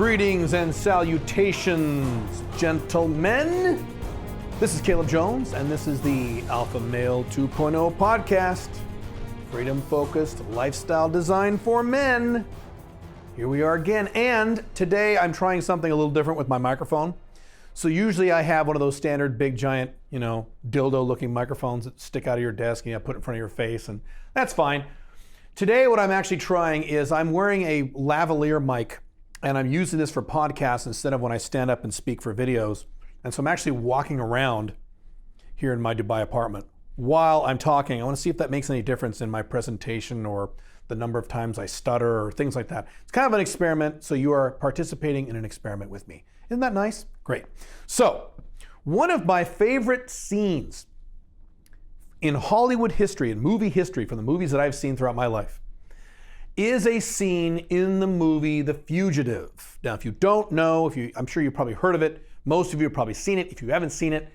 Greetings and salutations, gentlemen. This is Caleb Jones, and this is the Alpha Male 2.0 podcast, freedom-focused lifestyle design for men. Here we are again, and today I'm trying something a little different with my microphone. So usually I have one of those standard big giant, dildo-looking microphones that stick out of your desk and you put it in front of your face, and that's fine. Today what I'm actually trying is I'm wearing a lavalier mic, and I'm using this for podcasts instead of when I stand up and speak for videos. And so I'm actually walking around here in my Dubai apartment while I'm talking. I want to see if that makes any difference in my presentation or the number of times I stutter or things like that. It's kind of an experiment, so you are participating in an experiment with me. Isn't that nice? Great. So, one of my favorite scenes in Hollywood history and movie history from the movies that I've seen throughout my life is a scene in the movie The Fugitive. Now, if you don't know, I'm sure you've probably heard of it. Most of you have probably seen it. If you haven't seen it,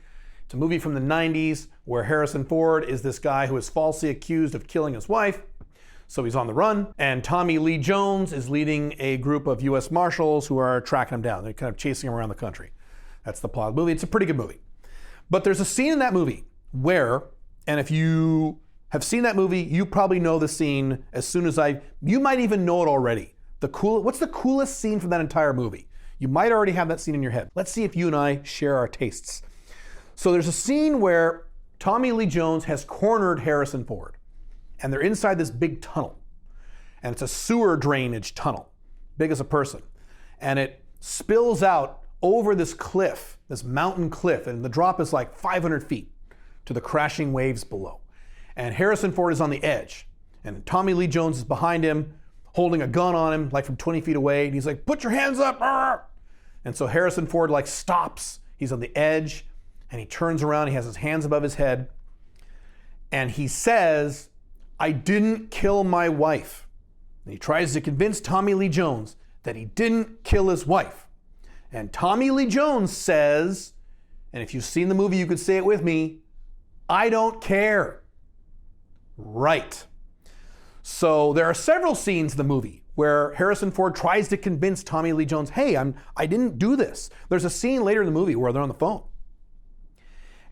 it's a movie from the 90s where Harrison Ford is this guy who is falsely accused of killing his wife. So he's on the run, and Tommy Lee Jones is leading a group of U.S. Marshals who are tracking him down. They're kind of chasing him around the country. That's the plot of the movie. It's a pretty good movie. But there's a scene in that movie where, and if you have seen that movie, you probably know the scene as soon as you might even know it already. What's the coolest scene from that entire movie? You might already have that scene in your head. Let's see if you and I share our tastes. So there's a scene where Tommy Lee Jones has cornered Harrison Ford, and they're inside this big tunnel, and it's a sewer drainage tunnel, big as a person, and it spills out over this cliff, this mountain cliff, and the drop is like 500 feet to the crashing waves below. And Harrison Ford is on the edge, and Tommy Lee Jones is behind him, holding a gun on him, like from 20 feet away, and he's like, "Put your hands up!" And so Harrison Ford stops. He's on the edge, and he turns around, he has his hands above his head, and he says, "I didn't kill my wife." And he tries to convince Tommy Lee Jones that he didn't kill his wife. And Tommy Lee Jones says, and if you've seen the movie, you could say it with me, "I don't care." Right. So there are several scenes in the movie where Harrison Ford tries to convince Tommy Lee Jones, "Hey, I didn't do this." There's a scene later in the movie where they're on the phone,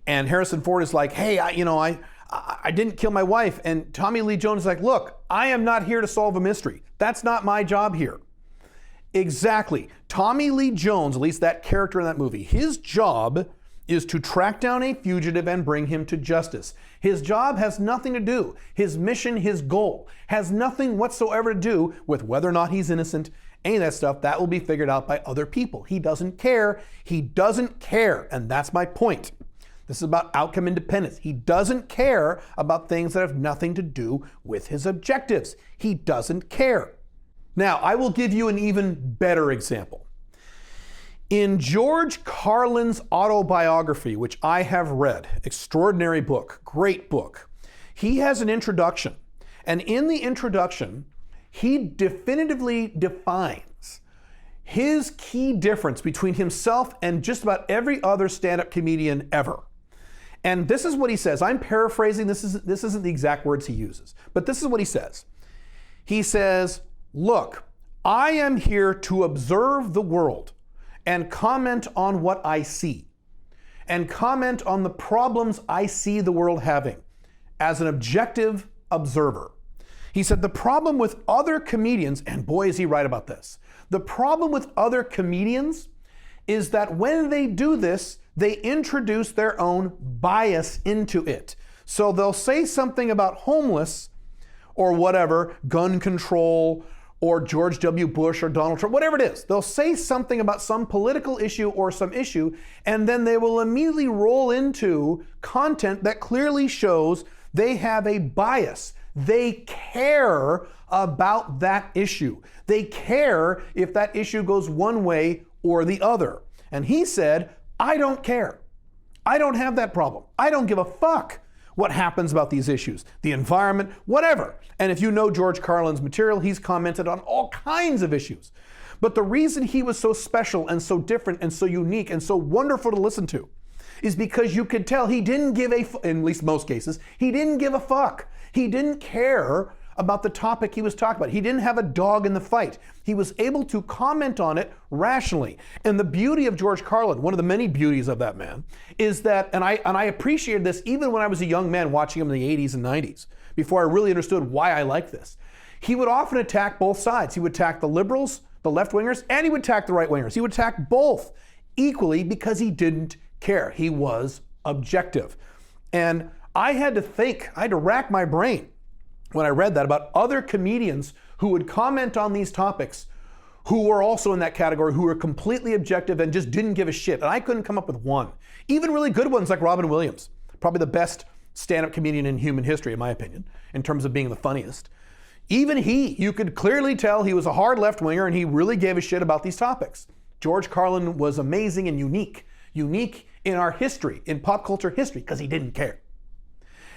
and Harrison Ford is like, "Hey, I didn't kill my wife," and Tommy Lee Jones is like, "Look, I am not here to solve a mystery. That's not my job here." Exactly. Tommy Lee Jones, at least that character in that movie, his job is to track down a fugitive and bring him to justice. His job has nothing to do, his mission, his goal, has nothing whatsoever to do with whether or not he's innocent. Any of that stuff, that will be figured out by other people. He doesn't care. He doesn't care, and that's my point. This is about outcome independence. He doesn't care about things that have nothing to do with his objectives. He doesn't care. Now, I will give you an even better example. In George Carlin's autobiography, which I have read, extraordinary book, great book, he has an introduction. And in the introduction, he definitively defines his key difference between himself and just about every other stand-up comedian ever. And this is what he says. I'm paraphrasing. This isn't the exact words he uses, but this is what he says. He says, "Look, I am here to observe the world and comment on what I see, and comment on the problems I see the world having as an objective observer." He said the problem with other comedians, and boy is he right about this, the problem with other comedians is that when they do this, they introduce their own bias into it. So they'll say something about homeless or whatever, gun control, or George W. Bush or Donald Trump, whatever it is. They'll say something about some political issue or some issue, and then they will immediately roll into content that clearly shows they have a bias. They care about that issue. They care if that issue goes one way or the other. And he said, "I don't care. I don't have that problem. I don't give a fuck what happens about these issues, the environment, whatever." And if you know George Carlin's material, he's commented on all kinds of issues. But the reason he was so special and so different and so unique and so wonderful to listen to is because you could tell he didn't give in at least most cases, he didn't give a fuck. He didn't care about the topic he was talking about. He didn't have a dog in the fight. He was able to comment on it rationally. And the beauty of George Carlin, one of the many beauties of that man, is that, and I appreciated this even when I was a young man watching him in the 80s and 90s, before I really understood why I like this. He would often attack both sides. He would attack the liberals, the left-wingers, and he would attack the right-wingers. He would attack both equally because he didn't care. He was objective. And I had to rack my brain when I read that about other comedians who would comment on these topics who were also in that category, who were completely objective and just didn't give a shit. And I couldn't come up with one. Even really good ones like Robin Williams, probably the best stand-up comedian in human history, in my opinion, in terms of being the funniest. Even you could clearly tell he was a hard left-winger and he really gave a shit about these topics. George Carlin was amazing and unique in our history, in pop culture history, because he didn't care.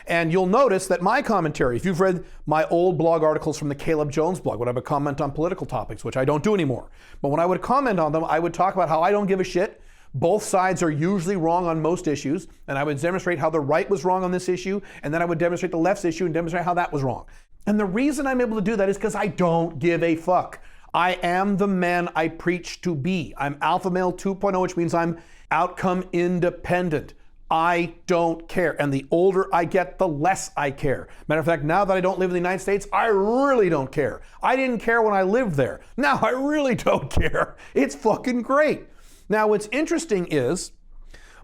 And you'll notice that my commentary, if you've read my old blog articles from the Caleb Jones blog, when I would comment on political topics, which I don't do anymore, but when I would comment on them, I would talk about how I don't give a shit. Both sides are usually wrong on most issues, and I would demonstrate how the right was wrong on this issue, and then I would demonstrate the left's issue and demonstrate how that was wrong. And the reason I'm able to do that is because I don't give a fuck. I am the man I preach to be. I'm Alpha Male 2.0, which means I'm outcome independent. I don't care. And the older I get, the less I care. Matter of fact, now that I don't live in the United States, I really don't care. I didn't care when I lived there. Now I really don't care. It's fucking great. Now what's interesting is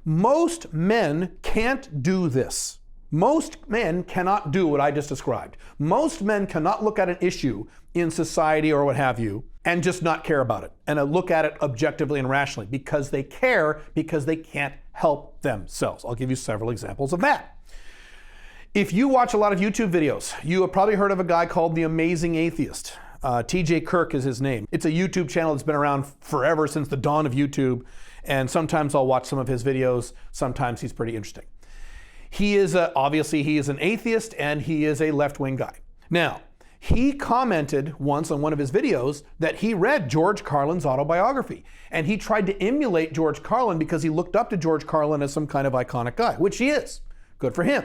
most men can't do this. Most men cannot do what I just described. Most men cannot look at an issue in society or what have you and just not care about it and look at it objectively and rationally because they care, because they can't help themselves. I'll give you several examples of that. If you watch a lot of YouTube videos, you have probably heard of a guy called The Amazing Atheist. TJ Kirk is his name. It's a YouTube channel that's been around forever, since the dawn of YouTube, and sometimes I'll watch some of his videos. Sometimes he's pretty interesting. He is obviously he is an atheist and he is a left-wing guy. Now, he commented once on one of his videos that he read George Carlin's autobiography, and he tried to emulate George Carlin because he looked up to George Carlin as some kind of iconic guy, which he is. Good for him.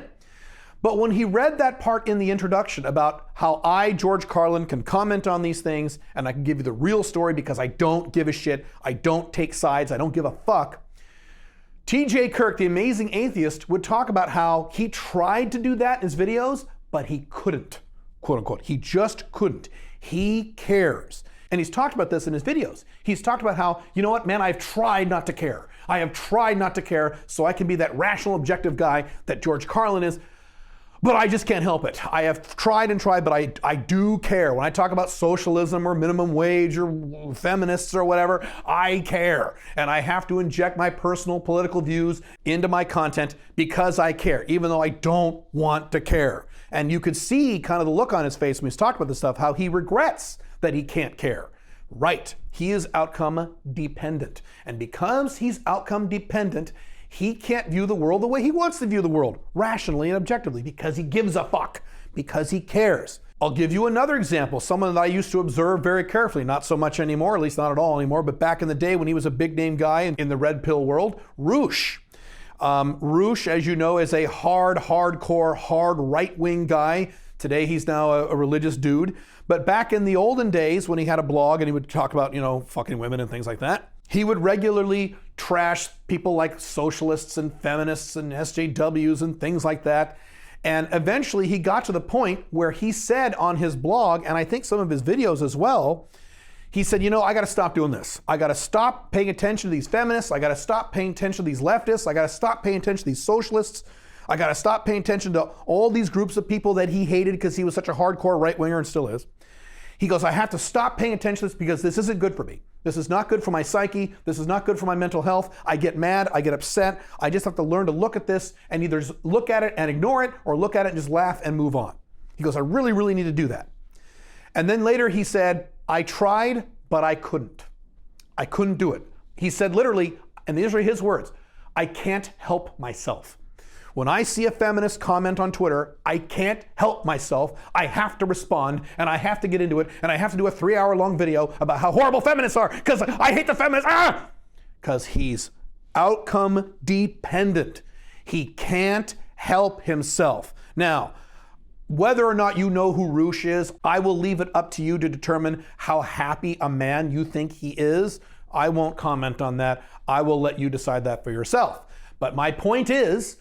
But when he read that part in the introduction about how I, George Carlin, can comment on these things and I can give you the real story because I don't give a shit, I don't take sides, I don't give a fuck, TJ Kirk, the Amazing Atheist, would talk about how he tried to do that in his videos, but he couldn't, quote unquote. He just couldn't. He cares. And he's talked about this in his videos. He's talked about how, you know what, man, I've tried not to care. I have tried not to care so I can be that rational, objective guy that George Carlin is, but I just can't help it. I have tried and tried, but I do care. When I talk about socialism or minimum wage or feminists or whatever, I care. And I have to inject my personal political views into my content because I care, even though I don't want to care. And you could see kind of the look on his face when he's talked about this stuff, how he regrets that he can't care. Right, he is outcome dependent. And because he's outcome dependent, he can't view the world the way he wants to view the world, rationally and objectively, because he gives a fuck, because he cares. I'll give you another example, someone that I used to observe very carefully, not so much anymore, at least not at all anymore, but back in the day when he was a big name guy in the red pill world, Roosh. Roosh, as you know, is a hardcore, hard right-wing guy. Today he's now a religious dude. But back in the olden days when he had a blog and he would talk about, fucking women and things like that, he would regularly trash people like socialists and feminists and SJWs and things like that. And eventually he got to the point where he said on his blog, and I think some of his videos as well, he said, I got to stop doing this. I got to stop paying attention to these feminists. I got to stop paying attention to these leftists. I got to stop paying attention to these socialists. I got to stop paying attention to all these groups of people that he hated because he was such a hardcore right-winger and still is. He goes, I have to stop paying attention to this because this isn't good for me. This is not good for my psyche. This is not good for my mental health. I get mad. I get upset. I just have to learn to look at this and either just look at it and ignore it or look at it and just laugh and move on. He goes, I really, really need to do that. And then later he said, I tried, but I couldn't. I couldn't do it. He said literally, and these are his words, I can't help myself. When I see a feminist comment on Twitter, I can't help myself. I have to respond and I have to get into it and I have to do a 3-hour-long video about how horrible feminists are because I hate the feminists. Because he's outcome dependent. He can't help himself. Now, Whether or not you know who Roosh is, I will leave it up to you to determine how happy a man you think he is. I won't comment on that. I will let you decide that for yourself. But my point is,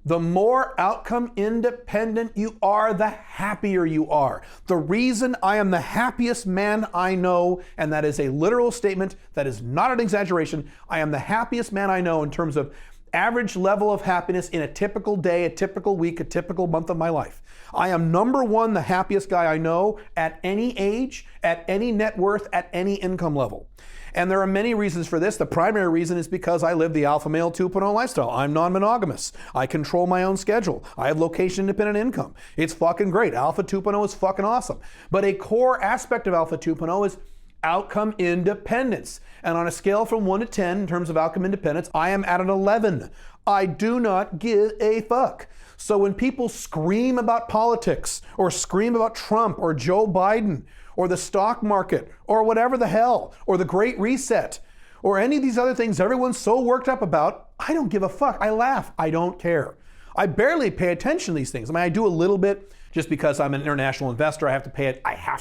the more outcome independent you are, the happier you are. The reason I am the happiest man I know, and that is a literal statement, that is not an exaggeration, I am the happiest man I know in terms of average level of happiness in a typical day, a typical week, a typical month of my life. I am number one, the happiest guy I know at any age, at any net worth, at any income level. And there are many reasons for this. The primary reason is because I live the alpha male 2.0 lifestyle. I'm non-monogamous. I control my own schedule. I have location independent income. It's fucking great. Alpha 2.0 is fucking awesome. But a core aspect of Alpha 2.0 is outcome independence. And on a scale from 1 to 10 in terms of outcome independence, I am at an 11. I do not give a fuck. So when people scream about politics or scream about Trump or Joe Biden or the stock market or whatever the hell, or the Great Reset, or any of these other things everyone's so worked up about, I don't give a fuck. I laugh. I don't care. I barely pay attention to these things. I mean, I do a little bit just because I'm an international investor. I have to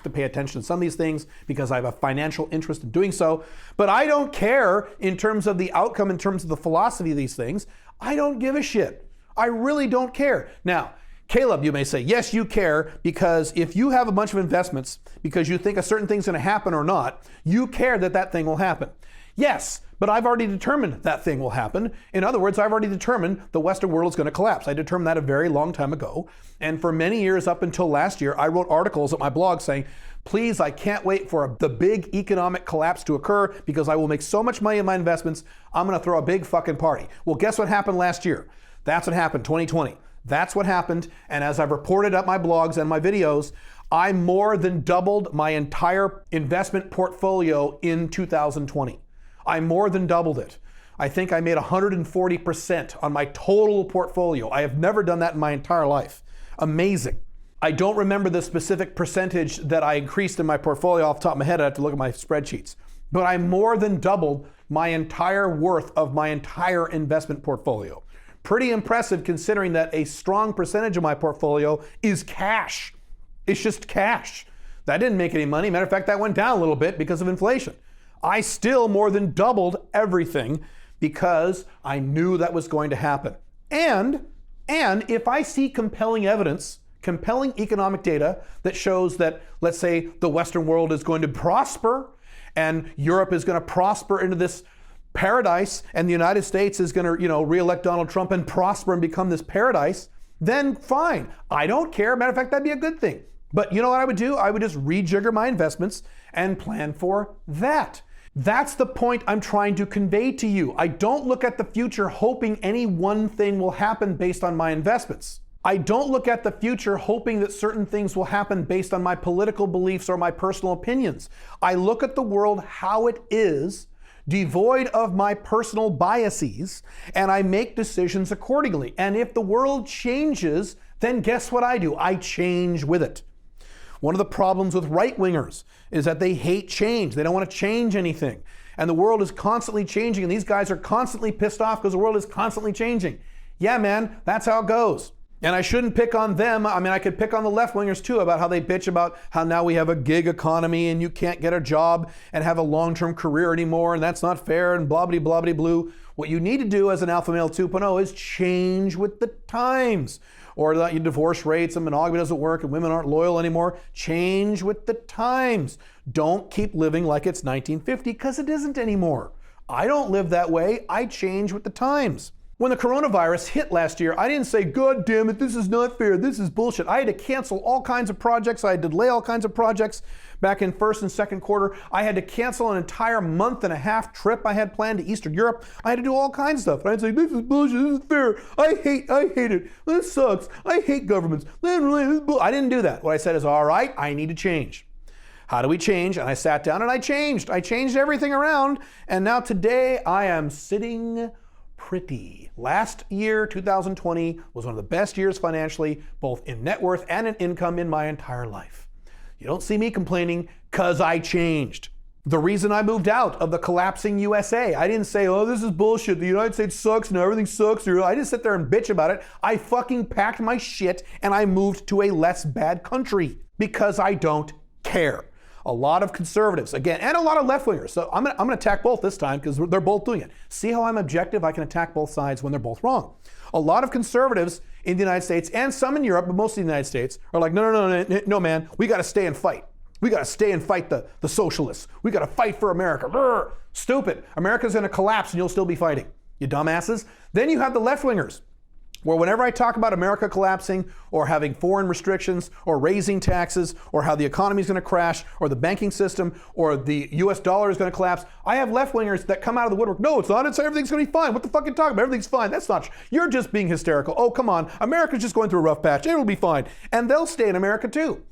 pay attention to some of these things because I have a financial interest in doing so. But I don't care in terms of the outcome, in terms of the philosophy of these things. I don't give a shit. I really don't care. Now, Caleb, you may say, yes, you care, because if you have a bunch of investments because you think a certain thing's going to happen or not, you care that that thing will happen. Yes, but I've already determined that thing will happen. In other words, I've already determined the Western world is going to collapse. I determined that a very long time ago. And for many years up until last year, I wrote articles at my blog saying, please, I can't wait for the big economic collapse to occur because I will make so much money in my investments, I'm going to throw a big fucking party. Well, guess what happened last year? That's what happened, 2020. That's what happened. And as I've reported up my blogs and my videos, I more than doubled my entire investment portfolio in 2020. I more than doubled it. I think I made 140% on my total portfolio. I have never done that in my entire life. Amazing. I don't remember the specific percentage that I increased in my portfolio off the top of my head. I have to look at my spreadsheets. But I more than doubled my entire worth of my entire investment portfolio. Pretty impressive considering that a strong percentage of my portfolio is cash. It's just cash. That didn't make any money. Matter of fact, that went down a little bit because of inflation. I still more than doubled everything because I knew that was going to happen. And if I see compelling evidence, compelling economic data that shows that, let's say, the Western world is going to prosper and Europe is going to prosper into this paradise and the United States is going to, re-elect Donald Trump and prosper and become this paradise, then fine. I don't care. Matter of fact, that'd be a good thing. But you know what I would do? I would just rejigger my investments and plan for that. That's the point I'm trying to convey to you. I don't look at the future hoping any one thing will happen based on my investments. I don't look at the future hoping that certain things will happen based on my political beliefs or my personal opinions. I look at the world how it is, devoid of my personal biases, and I make decisions accordingly. And if the world changes, then guess what I do? I change with it. One of the problems with right-wingers is that they hate change. They don't want to change anything. And the world is constantly changing, and these guys are constantly pissed off because the world is constantly changing. Yeah, man, that's how it goes. And I shouldn't pick on them. I mean, I could pick on the left-wingers too about how they bitch about how now we have a gig economy and you can't get a job and have a long-term career anymore and that's not fair and blah-blah-blah-blah-blue. What you need to do as an alpha male 2.0 is change with the times. Or that your divorce rates and monogamy doesn't work and women aren't loyal anymore. Change with the times. Don't keep living like it's 1950 because it isn't anymore. I don't live that way. I change with the times. When the coronavirus hit last year, I didn't say, God damn it, this is not fair, this is bullshit. I had to cancel all kinds of projects. I had to delay all kinds of projects back in first and second quarter. I had to cancel an entire month and a half trip I had planned to Eastern Europe. I had to do all kinds of stuff. And I'd say, this is bullshit, this is fair. I hate it. This sucks. I hate governments. I didn't do that. What I said is, all right, I need to change. How do we change? And I sat down and I changed. I changed everything around. And now today I am sitting pretty. Last year, 2020, was one of the best years financially, both in net worth and in income in my entire life. You don't see me complaining because I changed. The reason I moved out of the collapsing USA, I didn't say, oh, this is bullshit. The United States sucks and everything sucks. I didn't sit there and bitch about it. I fucking packed my shit and I moved to a less bad country because I don't care. A lot of conservatives, again, and a lot of left-wingers. So I'm gonna attack both this time because they're both doing it. See how I'm objective? I can attack both sides when they're both wrong. A lot of conservatives in the United States and some in Europe, but mostly in the United States, are like, no, man, we gotta stay and fight. We got to stay and fight the socialists. We got to fight for America. Brr, stupid. America's going to collapse and you'll still be fighting, you dumbasses. Then you have the left-wingers, where whenever I talk about America collapsing or having foreign restrictions or raising taxes or how the economy is going to crash or the banking system or the US dollar is going to collapse, I have left-wingers that come out of the woodwork. No, it's not. It's everything's going to be fine. What the fuck are you talking about? Everything's fine. That's not true. You're just being hysterical. Oh, come on. America's just going through a rough patch. It'll be fine. And they'll stay in America too.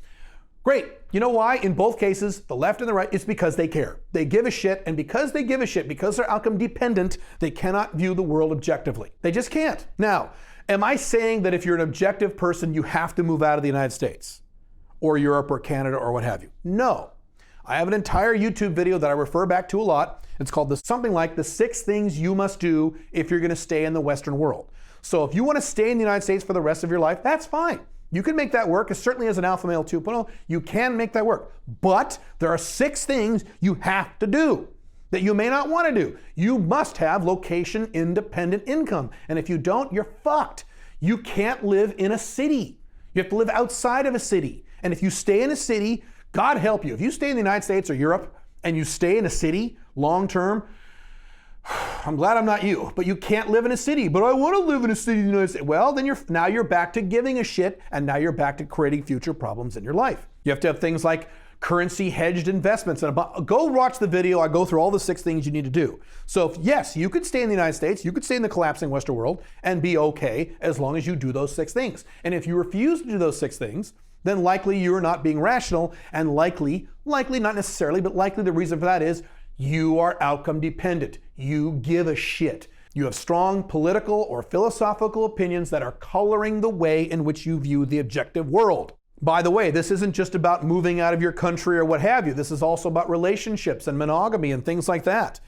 Great. You know why? In both cases, the left and the right, it's because they care. They give a shit, and because they give a shit, because they're outcome dependent, they cannot view the world objectively. They just can't. Now, am I saying that if you're an objective person, you have to move out of the United States or Europe or Canada or what have you? No. I have an entire YouTube video that I refer back to a lot. It's called something like the 6 things you must do if you're going to stay in the Western world. So if you want to stay in the United States for the rest of your life, that's fine. You can make that work, certainly as an alpha male 2.0, you can make that work. But there are 6 things you have to do that you may not want to do. You must have location independent income. And if you don't, you're fucked. You can't live in a city. You have to live outside of a city. And if you stay in a city, God help you. If you stay in the United States or Europe and you stay in a city long term, I'm glad I'm not you, but you can't live in a city. But I want to live in a city in the United States. Well, then now you're back to giving a shit, and now you're back to creating future problems in your life. You have to have things like currency hedged investments. And go watch the video. I go through all the 6 things you need to do. So yes, you could stay in the United States, you could stay in the collapsing Western world and be okay as long as you do those 6 things. And if you refuse to do those 6 things, then likely you're not being rational, and likely, not necessarily, but likely the reason for that is you are outcome dependent. You give a shit. You have strong political or philosophical opinions that are coloring the way in which you view the objective world. By the way, this isn't just about moving out of your country or what have you. This is also about relationships and monogamy and things like that.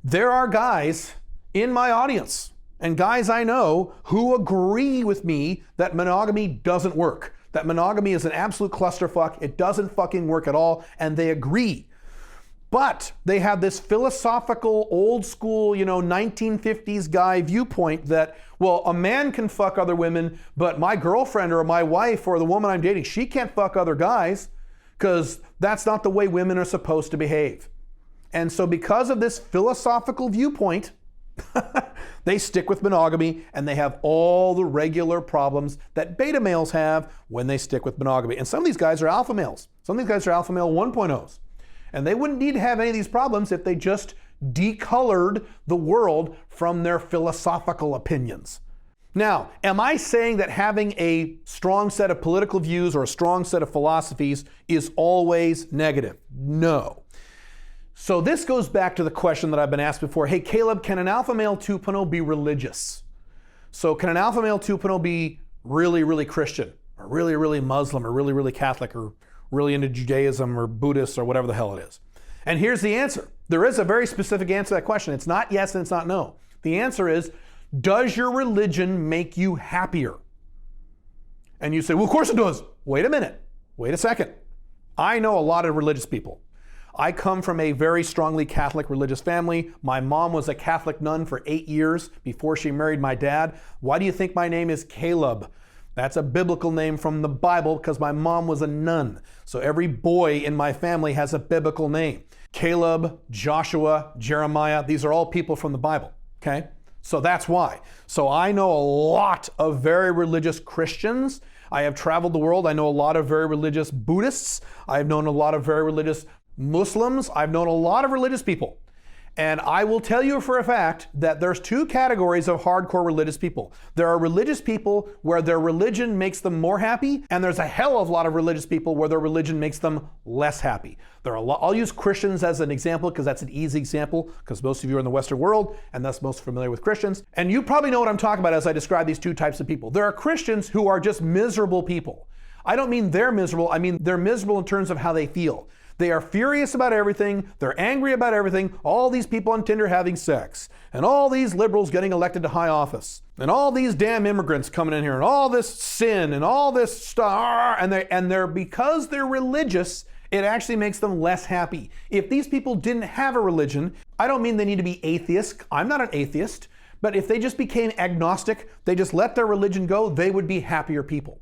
There are guys in my audience and guys I know who agree with me that monogamy doesn't work. That monogamy is an absolute clusterfuck. It doesn't fucking work at all, and they agree. But they have this philosophical, old school, 1950s guy viewpoint that, well, a man can fuck other women, but my girlfriend or my wife or the woman I'm dating, she can't fuck other guys because that's not the way women are supposed to behave. And so because of this philosophical viewpoint, they stick with monogamy, and they have all the regular problems that beta males have when they stick with monogamy. And some of these guys are alpha males. Some of these guys are alpha male 1.0s. And they wouldn't need to have any of these problems if they just decolored the world from their philosophical opinions. Now, am I saying that having a strong set of political views or a strong set of philosophies is always negative? No. So this goes back to the question that I've been asked before. Hey, Caleb, can an alpha male 2.0 be religious? So can an alpha male 2.0 be really, really Christian, or really, really Muslim, or really, really Catholic, or really into Judaism or Buddhist or whatever the hell it is? And here's the answer. There is a very specific answer to that question. It's not yes and it's not no. The answer is, does your religion make you happier? And you say, well, of course it does. Wait a minute. Wait a second. I know a lot of religious people. I come from a very strongly Catholic religious family. My mom was a Catholic nun for 8 years before she married my dad. Why do you think my name is Caleb? That's a biblical name from the Bible because my mom was a nun. So every boy in my family has a biblical name. Caleb, Joshua, Jeremiah, these are all people from the Bible, okay? So that's why. So I know a lot of very religious Christians. I have traveled the world. I know a lot of very religious Buddhists. I've known a lot of very religious Muslims. I've known a lot of religious people. And I will tell you for a fact that there's 2 categories of hardcore religious people. There are religious people where their religion makes them more happy, and there's a hell of a lot of religious people where their religion makes them less happy. I'll use Christians as an example because that's an easy example, because most of you are in the Western world and thus most familiar with Christians. And you probably know what I'm talking about as I describe these 2 types of people. There are Christians who are just miserable people. I don't mean they're miserable, I mean they're miserable in terms of how they feel. They are furious about everything. They're angry about everything. All these people on Tinder having sex, and all these liberals getting elected to high office, and all these damn immigrants coming in here, and all this sin, and all this stuff. And they're because they're religious, it actually makes them less happy. If these people didn't have a religion, I don't mean they need to be atheists. I'm not an atheist. But if they just became agnostic, they just let their religion go, they would be happier people.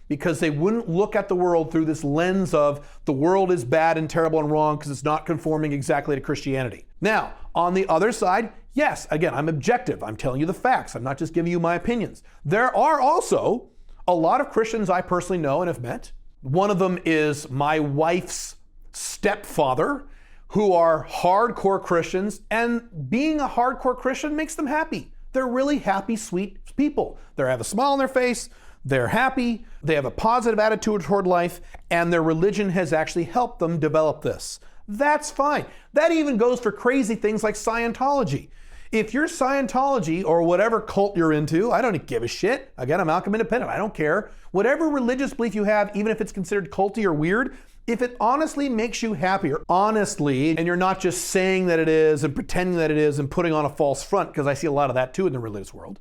Because they wouldn't look at the world through this lens of the world is bad and terrible and wrong because it's not conforming exactly to Christianity. Now, on the other side, yes, again, I'm objective. I'm telling you the facts. I'm not just giving you my opinions. There are also a lot of Christians I personally know and have met. One of them is my wife's stepfather, who are hardcore Christians, and being a hardcore Christian makes them happy. They're really happy, sweet people. They have a smile on their face. They're happy, they have a positive attitude toward life, and their religion has actually helped them develop this. That's fine. That even goes for crazy things like Scientology. If you're Scientology or whatever cult you're into, I don't give a shit. Again, I'm Malcolm Independent, I don't care. Whatever religious belief you have, even if it's considered culty or weird, if it honestly makes you happier, honestly, and you're not just saying that it is and pretending that it is and putting on a false front, because I see a lot of that too in the religious world.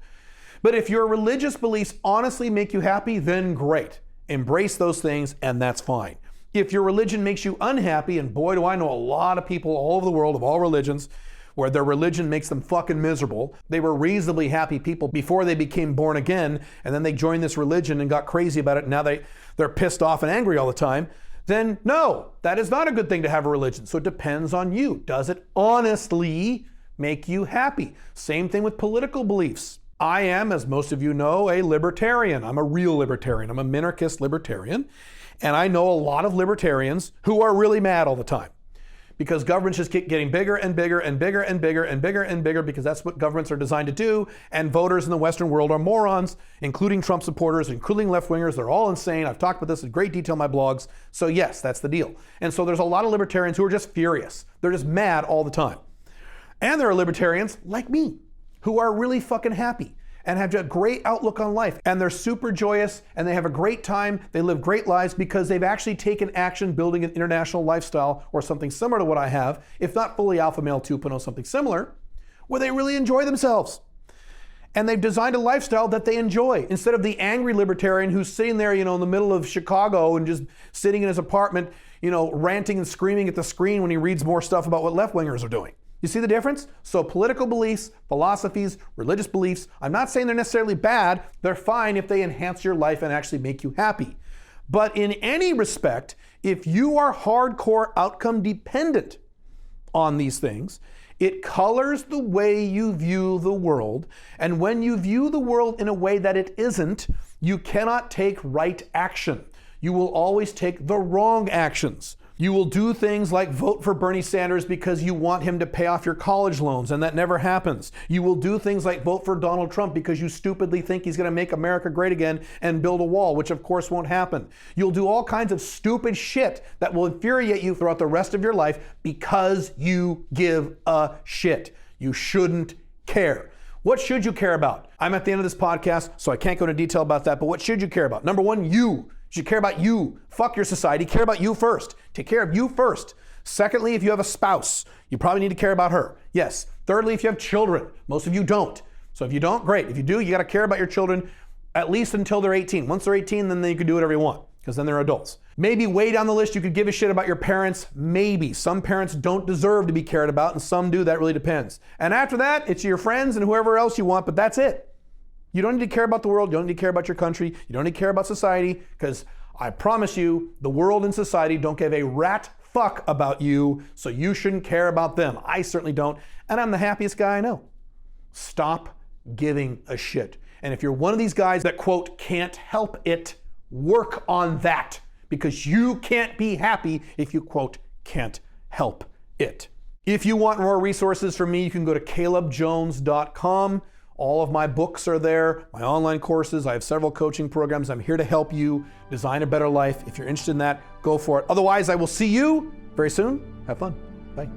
But if your religious beliefs honestly make you happy, then great. Embrace those things, and that's fine. If your religion makes you unhappy, and boy, do I know a lot of people all over the world of all religions where their religion makes them fucking miserable. They were reasonably happy people before they became born again, and then they joined this religion and got crazy about it, and now they're pissed off and angry all the time. Then no, that is not a good thing to have a religion. So it depends on you. Does it honestly make you happy? Same thing with political beliefs. I am, as most of you know, a libertarian. I'm a real libertarian. I'm a minarchist libertarian. And I know a lot of libertarians who are really mad all the time because governments just keep getting bigger and bigger and bigger and bigger and bigger and bigger because that's what governments are designed to do. And voters in the Western world are morons, including Trump supporters, including left-wingers. They're all insane. I've talked about this in great detail in my blogs. So yes, that's the deal. And so there's a lot of libertarians who are just furious. They're just mad all the time. And there are libertarians like me who are really fucking happy and have a great outlook on life. And they're super joyous and they have a great time. They live great lives because they've actually taken action building an international lifestyle or something similar to what I have, if not fully Alpha Male 2.0, something similar, where they really enjoy themselves. And they've designed a lifestyle that they enjoy instead of the angry libertarian who's sitting there, in the middle of Chicago and just sitting in his apartment, ranting and screaming at the screen when he reads more stuff about what left-wingers are doing. You see the difference? So political beliefs, philosophies, religious beliefs, I'm not saying they're necessarily bad. They're fine if they enhance your life and actually make you happy. But in any respect, if you are hardcore outcome dependent on these things, it colors the way you view the world. And when you view the world in a way that it isn't, you cannot take right action. You will always take the wrong actions. You will do things like vote for Bernie Sanders because you want him to pay off your college loans, and that never happens. You will do things like vote for Donald Trump because you stupidly think he's going to make America great again and build a wall, which of course won't happen. You'll do all kinds of stupid shit that will infuriate you throughout the rest of your life because you give a shit. You shouldn't care. What should you care about? I'm at the end of this podcast, so I can't go into detail about that, but what should you care about? Number one, you. You should care about you. Fuck your society. Care about you first. Take care of you first. Secondly, if you have a spouse, you probably need to care about her. Yes. Thirdly, if you have children, most of you don't. So if you don't, great. If you do, you got to care about your children at least until they're 18. Once they're 18, then you can do whatever you want because then they're adults. Maybe way down the list, you could give a shit about your parents. Maybe. Some parents don't deserve to be cared about and some do. That really depends. And after that, it's your friends and whoever else you want, but that's it. You don't need to care about the world. You don't need to care about your country. You don't need to care about society because I promise you, the world and society don't give a rat fuck about you, so you shouldn't care about them. I certainly don't, and I'm the happiest guy I know. Stop giving a shit. And if you're one of these guys that, quote, can't help it, work on that because you can't be happy if you, quote, can't help it. If you want more resources from me, you can go to calebjones.com. All of my books are there, my online courses. I have several coaching programs. I'm here to help you design a better life. If you're interested in that, go for it. Otherwise, I will see you very soon. Have fun. Bye.